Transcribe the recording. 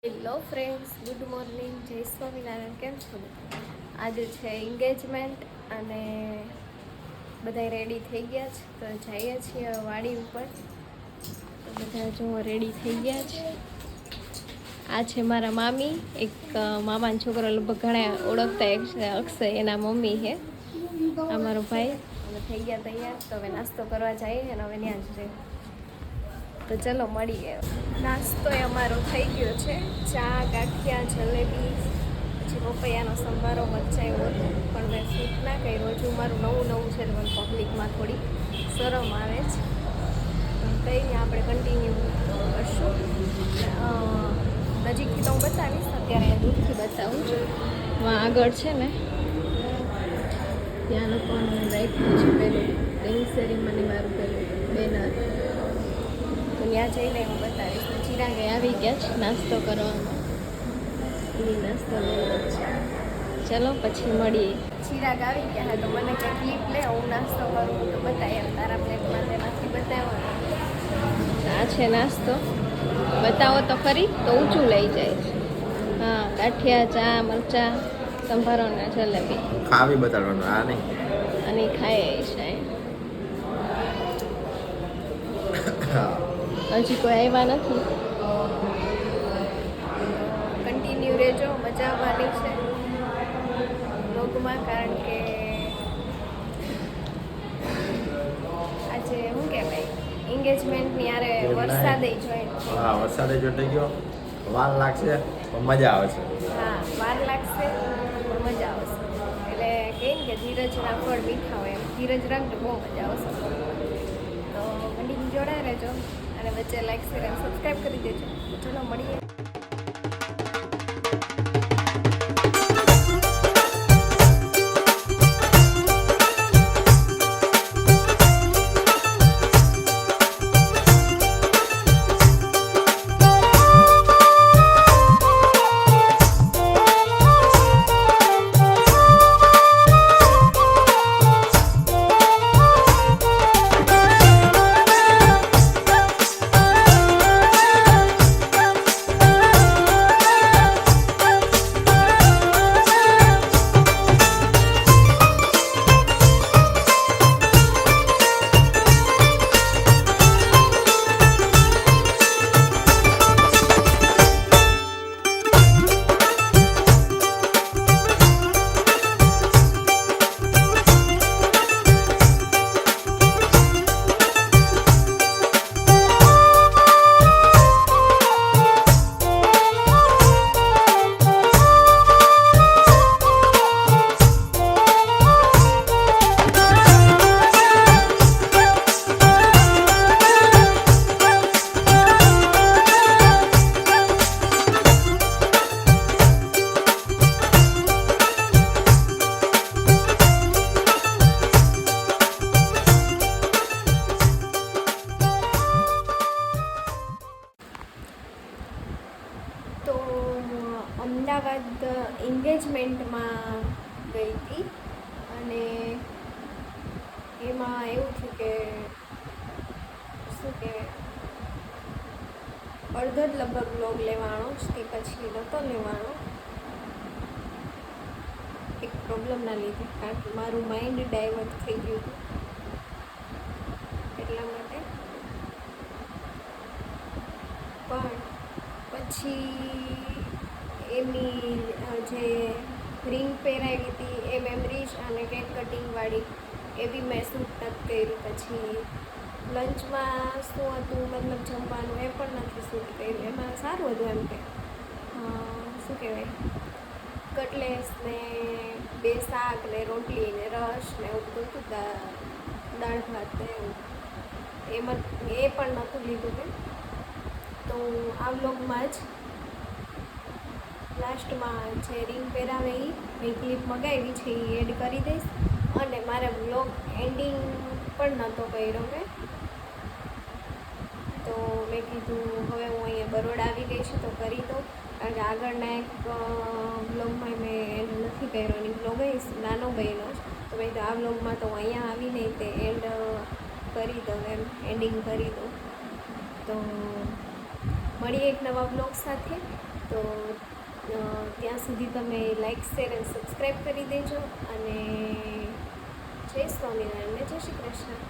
Hello friends, good morning, જય સ્વામિનારાયણ. કેમ છો? આજે છે એન્ગેજમેન્ટ અને બધા રેડી થઈ ગયા છે, તો જઈએ છીએ વાડી ઉપર. તો બધા જો રેડી થઈ ગયા છે. આ છે મારા મામી, એક મામાનો છોકરો લગભગ ઘણા ઓળખતા એક છે અક્ષય, એના મમ્મી છે. આ મારો ભાઈ. અમે થઈ ગયા તૈયાર, તો હવે નાસ્તો કરવા જઈએ અને હવે ત્યાં જ જઈએ. તો ચલો મળીએ. નાસ્તો એ અમારો થઈ ગયો છે. ચા, ગાંઠિયા, જલેબી, પછી પપૈયાનો સંભારો, મરચાં એવું હતું, પણ મેં શૂટ ના કર્યું. હજુ મારું નવું છે, મને પબ્લિકમાં થોડી શરમ આવે છે. કંઈ નહીં, આપણે કન્ટિન્યુ કરશું. નજીકથી તો હું બતાવીશ, અત્યારે દૂરથી બતાવું છું. આગળ છે ને, ત્યાં લોકોને રાખ્યું છે પેલું રિંગ સેરેમની મારું પેલું બેનર, તો ત્યાં જઈને હું બતાવીશ. ચિરાગે આવી ગયા છે નાસ્તો કરવામાં, એ નાસ્તો લેવો છે. ચલો પછી મળીએ. ચિરાગ આવી ગયા હે, તો મને કંઈ ક્લિપ લે, હું નાસ્તો કરું તો બતાવી. તારા પ્લેટમાં તેમાંથી બતાવો. આ છે નાસ્તો, બતાવો તો ખરી, તો ઊંચું લઈ જાય છે. હા, ગાંઠિયા, ચા, મરચા, સંભારો ને જલેબી ખાવી બતાડવાનું. આ નહીં, અને ખાય છે. હજી કોઈ આવ્યા નથી. કન્ટિન્યુ રહેજો, મજા આવવાની છે વ્લોગમાં, કારણ કે આજે શું કહેવાય, એન્ગેજમેન્ટની યારે વરસાદે જોઈએ. હા, વરસાદે જોઈ ગયો, વાર લાગશે પણ મજા આવે છે. હા, વાર લાગશે પણ મજા આવશે. એટલે કહીને કે ધીરજના ફળ મીઠા હોય, એમ ધીરજ રાખજો, બહુ મજા આવશે. તો કન્ટિન્યુ જોડાઈ રહેજો અને વચ્ચે લાઈક, શેર અને સબસ્ક્રાઈબ કરી દેજો. ચલો મળીએ. તો અમદાવાદ એન્ગેજમેન્ટમાં ગઈ હતી અને એમાં એવું થયું કે શું કહેવાય, અડધો જ લગભગ બ્લોગ લેવાનો જ, તે પછી નહોતો લેવાનો એક પ્રોબ્લેમના લીધે, કારણ કે મારું માઇન્ડ ડાયવર્ટ થઈ ગયું હતું એટલા માટે. પણ પછી એમની જે રિંગ પહેરાવી હતી એ મેમરીઝ અને કેક કટિંગવાળી એ બી મેં શૂટ નથી કર્યું. પછી લંચમાં શું હતું, મતલબ જમવાનું, એ પણ નથી શૂટ કર્યું. એમાં સારું હતું એમ કે શું કહેવાય, કટલેસ ને 2 શાક ને રોટલી ને રસ ને એવું બધું હતું, દાળ ભાત ને એવું. એમાં એ પણ નહોતું લીધું મેં. તો આ વ્લોગમાં જ લાસ્ટમાં જે રિંગ પહેરાવે એ મેં ક્લિપ મગાવી છે, એ એડ કરી દઈશ. અને મારે વ્લોગ એન્ડિંગ પણ નહોતો કર્યો મેં, તો મેં કીધું હવે હું અહીંયા બરોડા આવી ગઈ છું તો કરી દઉં, કારણ કે આગળના એક વ્લોગમાં મેં એન્ડ નથી કર્યો, અને વ્લોગ નાનો બન્યો છે. તો મેં કીધું આ વ્લોગમાં તો હું અહીંયા આવીને તે એન્ડ કરી દઉં, એમ એન્ડિંગ કરી દઉં. તો મળીએ એક નવા બ્લોગ સાથે. તો ત્યાં સુધી તમે લાઈક શેર અને સબસ્ક્રાઈબ કરી દેજો. અને જય સ્વામિનારાયણ ને જય શ્રી કૃષ્ણ.